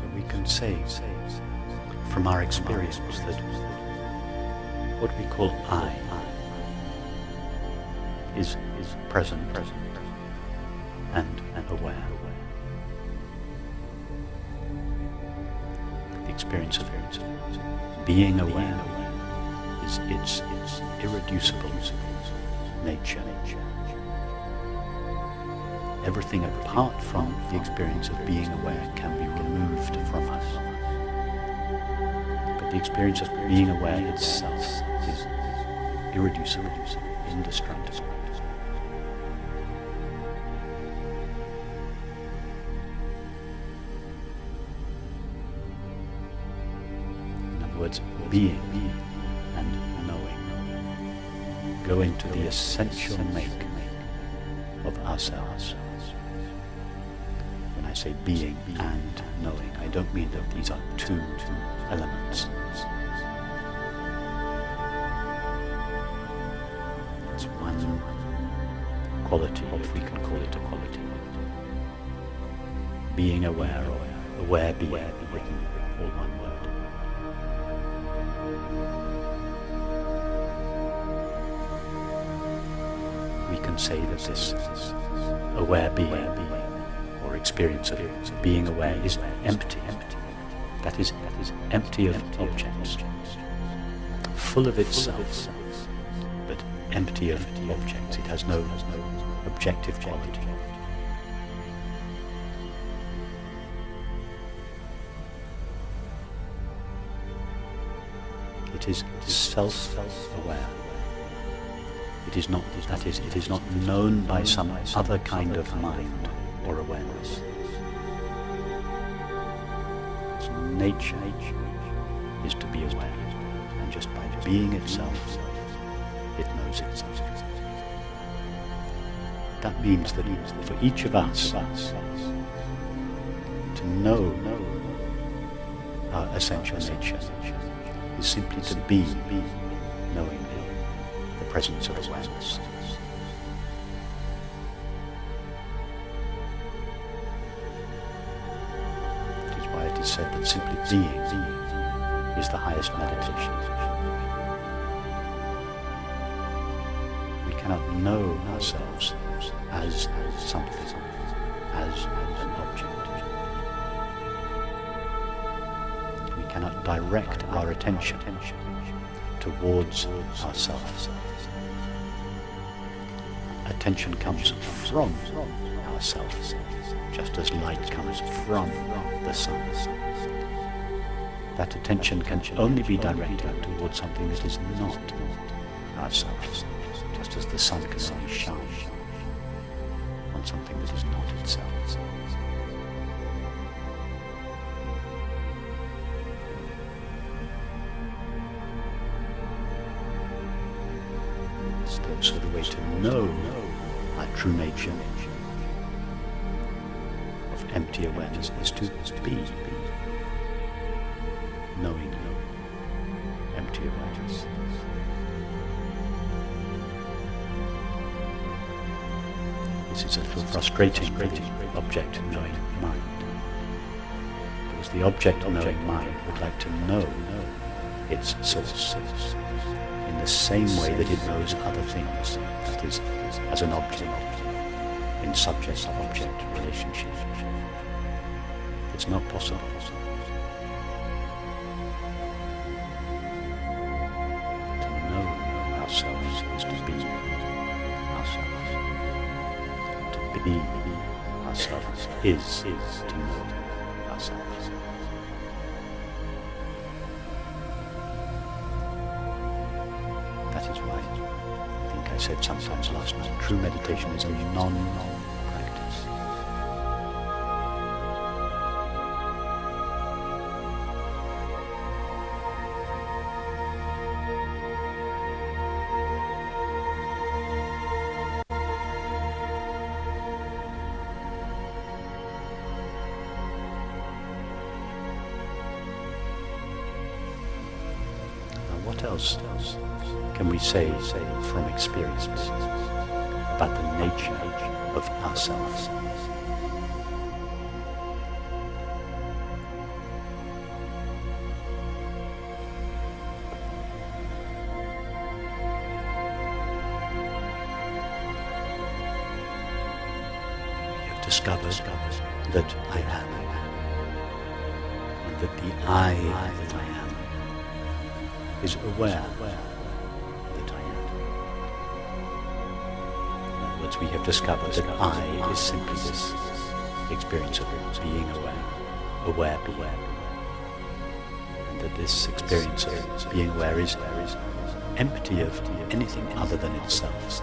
So we can say from our experience that what we call I is present and aware. The experience of being aware is its irreducible nature. Everything apart from the experience of being aware can be removed from us. But the experience of being aware itself is irreducible, indestructible. In other words, being and knowing go into the essential make of ourselves. When I say being and knowing, I don't mean that these are two elements. It's one quality, if we can call it a quality. Being aware, or aware being, all one word. We can say that this aware being, or experience of being aware, is empty. That is empty of objects, full of itself, but empty of objects. It has no objective quality. It is self-aware. It is not, that is, it is not known by some other kind of mind or awareness. Its nature is to be aware, and just by being itself, it knows itself. That means that for each of us to know our essential nature is simply to be knowing the presence of awareness. It is why it is said that simply being is the highest meditation. We cannot know ourselves as something, as an object. We cannot direct our attention towards ourselves. Attention comes from ourselves, just as light comes from the sun. That attention can only be directed towards something that is not ourselves, just as the sun can only shine on something that is not itself. So the way to know our true nature of empty awareness is to be knowing empty awareness. This is a little frustrating for the object-knowing mind, because the object-knowing mind would like to know its source in the same way that it knows other things, that is, as an object, in subject-object relationship. It's not possible. To know ourselves is to be ourselves. To be ourselves is to know ourselves. That is why I think I said sometimes last night, true meditation is a non-practice. What else can we say from experience about the nature of ourselves? discovered that I am, and that the I that I am is aware that I am. In other words, we have discovered that I is simply this experience of being aware, and that this experience of being aware is empty of anything other than itself.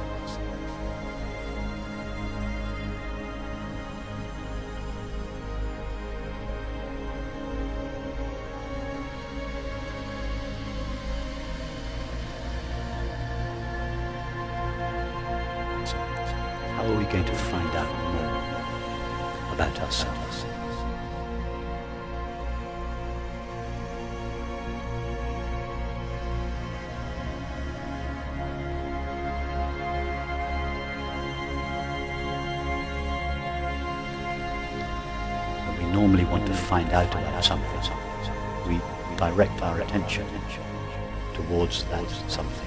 How are we going to find out more about ourselves? When we normally want to find out about something, we direct our attention towards that something.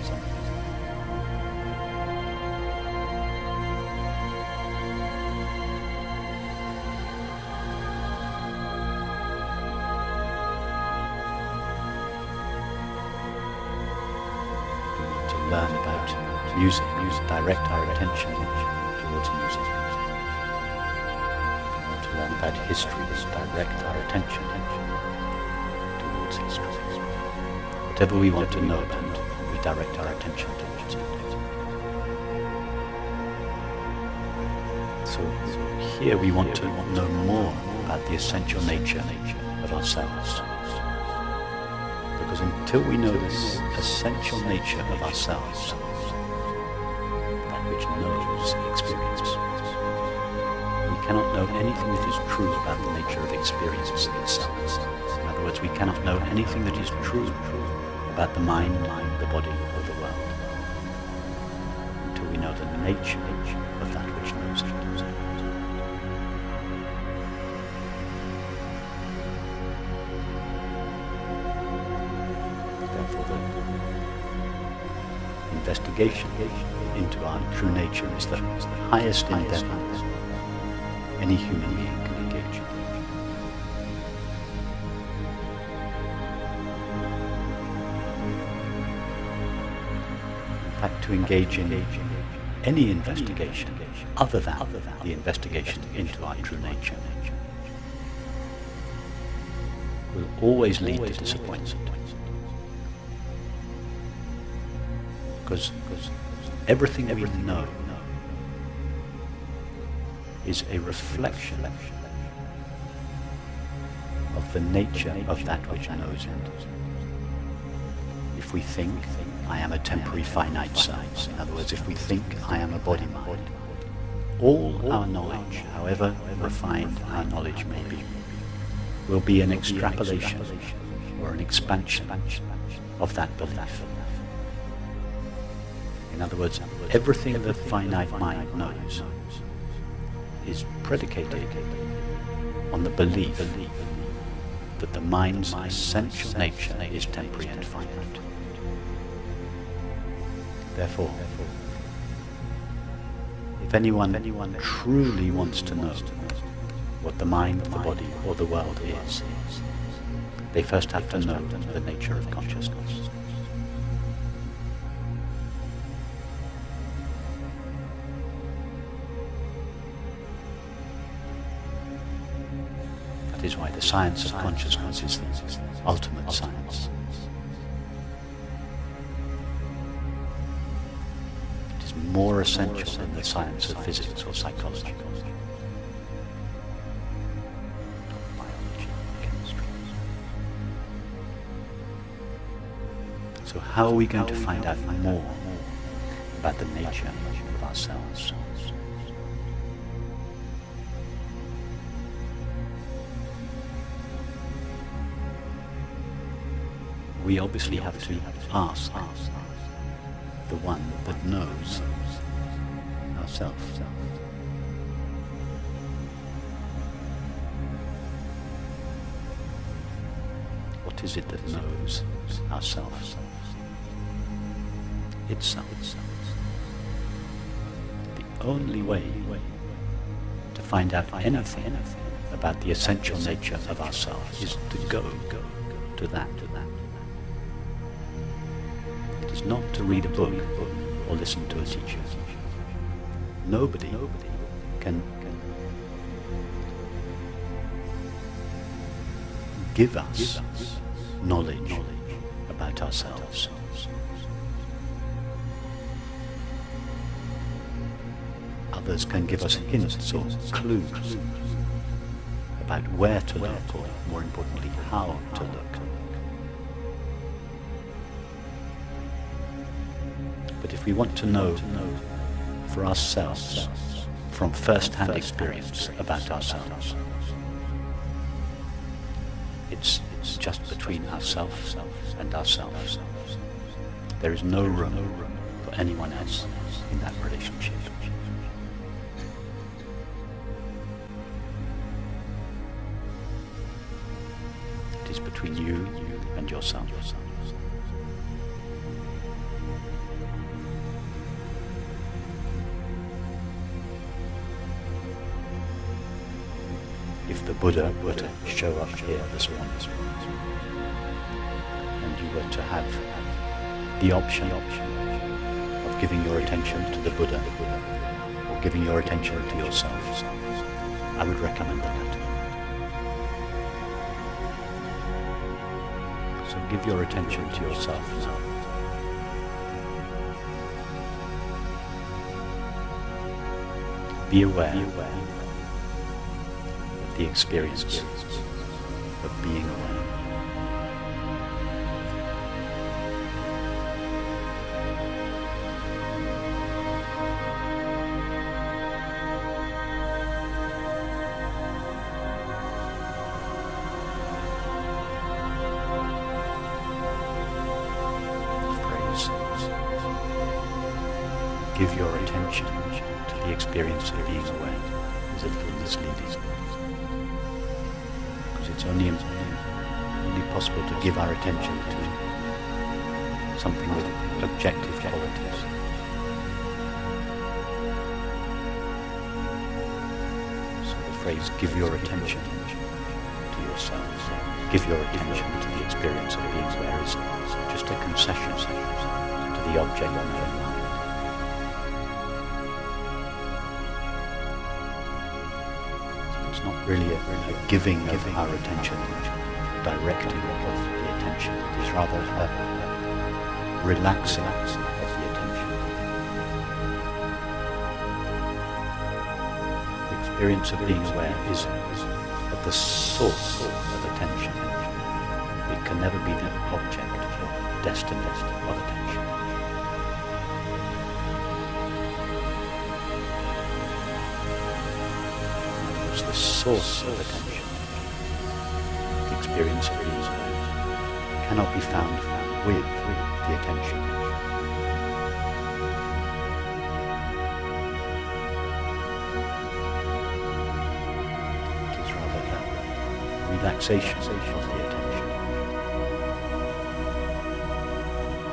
Learn about music, direct our attention towards music. We want to learn about history, direct our attention towards history. Whatever we want to know about, we direct our attention towards it. So here we want to know more about the essential nature of ourselves. Because until we know this essential nature of ourselves, that which knows experience, we cannot know anything that is true about the nature of experience itself. In other words, we cannot know anything that is true about the mind, the body, or the world, until we know the nature of that which knows it. Investigation into our true nature is the highest endeavor any human being can engage in. In fact, to engage in any investigation other than the investigation into our true nature will always lead to disappointment. Because everything we know is a reflection of the nature of that which knows it. If we think I am a temporary finite self, in other words, if we think I am a body-mind, all our knowledge, however refined our knowledge may be, will be an extrapolation or an expansion of that belief. In other words, everything the finite mind knows is predicated on the belief that the mind's essential nature is temporary and finite. Therefore, if anyone truly wants to know what the mind, the body, or the world is, they first have to know the nature of consciousness. That is why the science of consciousness is the ultimate science. It is more essential than the science of physics or psychology, biology, chemistry. So how are we going to find out more about the nature of ourselves? We obviously have to ask the one that knows ourselves. What is it that knows ourselves? Itself. The only way to find out anything about the essential nature of ourselves is to go to that. It is not to read a book or listen to a teacher. Nobody can give us knowledge about ourselves. Others can give us hints or clues about where to look, or more importantly, how to look. But if we want to know for ourselves, from first-hand experience about ourselves, it's just between ourselves and ourselves. There is no room for anyone else in that relationship. It is between you and yourself. If the Buddha were to show up here this morning, and you were to have the option of giving your attention to the Buddha or giving your attention to yourself, I would recommend that. So give your attention to yourself now. Be aware of the experience of being aware. Give your attention to the experience of being aware is a little misleading, because it's only possible to give our attention to something with objective qualities. So the phrase "give your attention to yourselves," give your attention to the experience of being aware, is just a concession to the object of your mind. It's not really a giving of our attention, directing of the attention. It is rather a relaxing of the attention. The experience of being aware is at the source of attention. It can never be the object or destination of attention. The source of attention, the experience of being aware, cannot be found with the attention. It is rather a relaxation of the attention,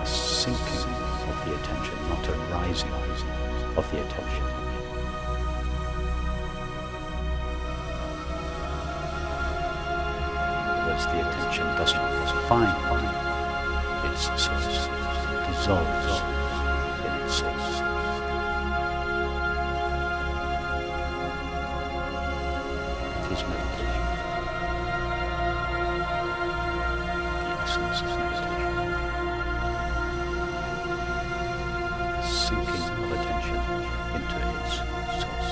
a sinking of the attention, not a rising of the attention. The attention doesn't find its source, it dissolves in its source. It is meditation, the essence of meditation, the sinking of attention into its source.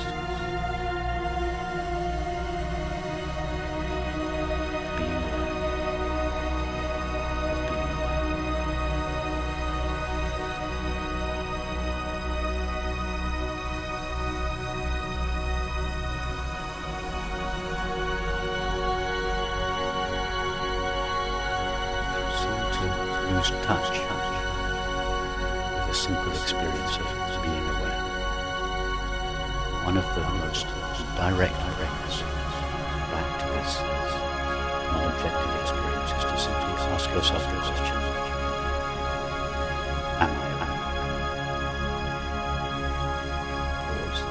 Lose touch with a simple experience of being aware. One of the most direct ways back to this non-objective experience is to simply ask yourself the question, am I aware? Pause.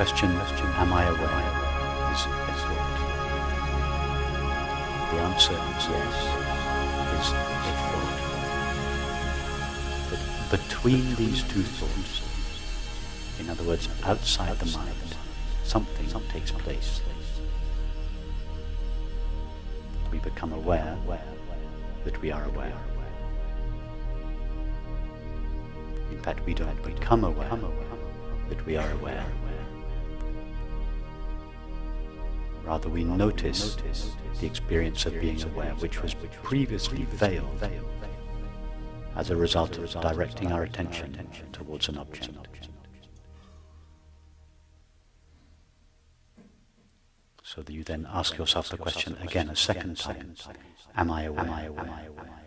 question, am I aware, is a thought. The answer is yes, is a thought. But between these two thoughts, in other words, outside the mind, something takes place. We become aware that we are aware. In fact, we don't become aware that we are aware. Rather, we notice the experience of being aware, which was previously veiled as a result of directing our attention towards an object. So that you then ask yourself the question again a second time, am I aware? Am I aware?